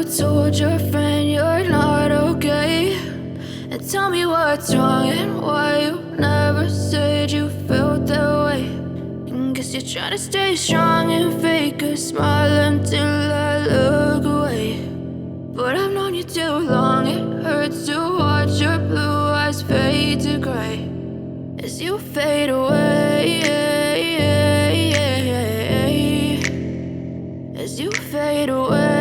told your friend you're not okay, and tell me what's wrong and why you never said you felt that way. And guess you're trying to stay strong and fake a smile until I look away. But I've known you too long, it hurts to watch your blue eyes fade to gray as you fade away, as you fade away.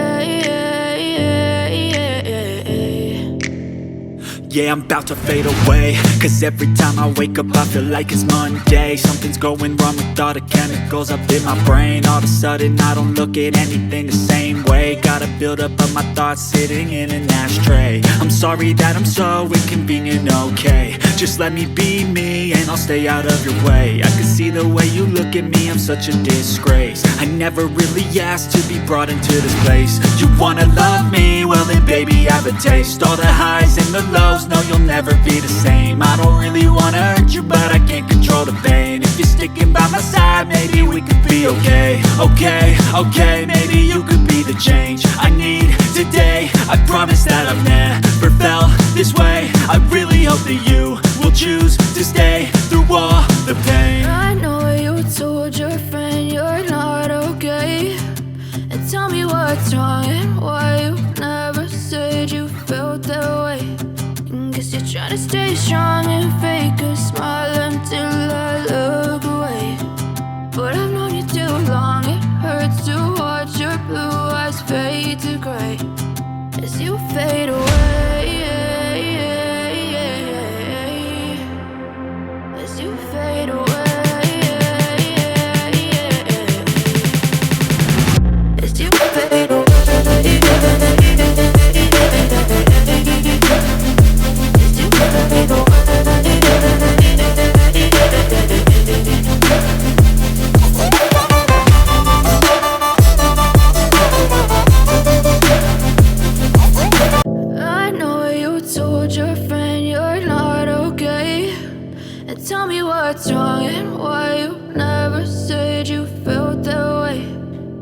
Yeah, I'm about to fade away, cause every time I wake up I feel like it's Monday. Something's going wrong with all the chemicals up in my brain. All of a sudden I don't look at anything the same way. Got a build up of my thoughts sitting in an ashtray. I'm sorry that I'm so inconvenient, okay. Just let me be me and I'll stay out of your way. I can see the way you look at me, I'm such a disgrace. I never really asked to be brought into this place. You wanna love me? Well then baby have a taste. All the highs and the lows, no, you'll never be the same. I don't really wanna hurt you, but I can't control the pain. If you're sticking by my side, maybe we could be okay. Okay, maybe you could be the change I need today. I promise that I've never felt this way. I really hope that you will choose to stay through all the pain. I know you told your friend you're not okay, and tell me what's wrong and why you never said you felt that way. Guess you're trying to stay strong and fake a smile until I look away. But I've known you too long, it hurts to watch your blue eyes fade to gray as you fade away, as you fade away, as you fade away. I know you told your friend you're not okay, and tell me what's wrong and why you never said you felt that way.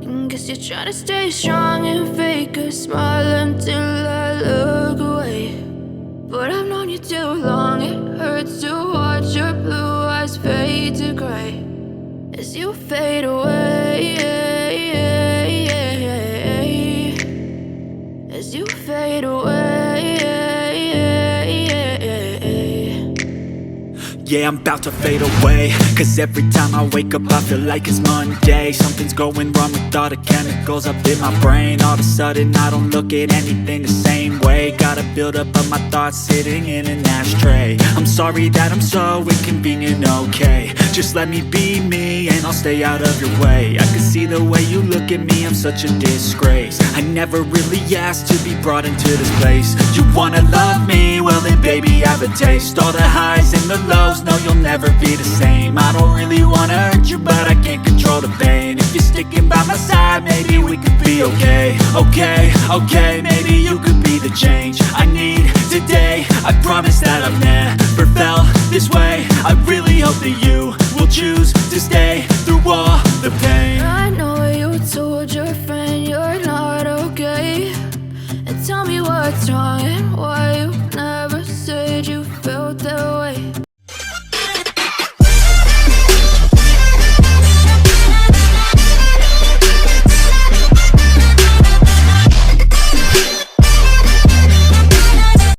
And guess you're trying to stay strong and fake a smile until I look away. But I've known you too long, it hurts to watch your blue eyes fade to gray as you fade away, as you fade away. Yeah, I'm about to fade away, cause every time I wake up I feel like it's Monday. Something's going wrong with all the chemicals up in my brain. All of a sudden I don't look at anything the same way. Got a build up of my thoughts sitting in an ashtray. I'm sorry that I'm so inconvenient, okay. Just let me be me and I'll stay out of your way. I can see the way you look at me, I'm such a disgrace. I never really asked to be brought into this place. You wanna love me? Well then baby have a taste. All the highs and the lows, no, you'll never be the same. I don't really wanna hurt you, but I can't control the pain. If you're sticking by my side, maybe we could be okay. Okay, maybe you could be the change I need today. I promise that I've never felt this way. I really hope that you will choose to stay through all the pain. I know you told your friend you're not okay, and tell me what's wrong and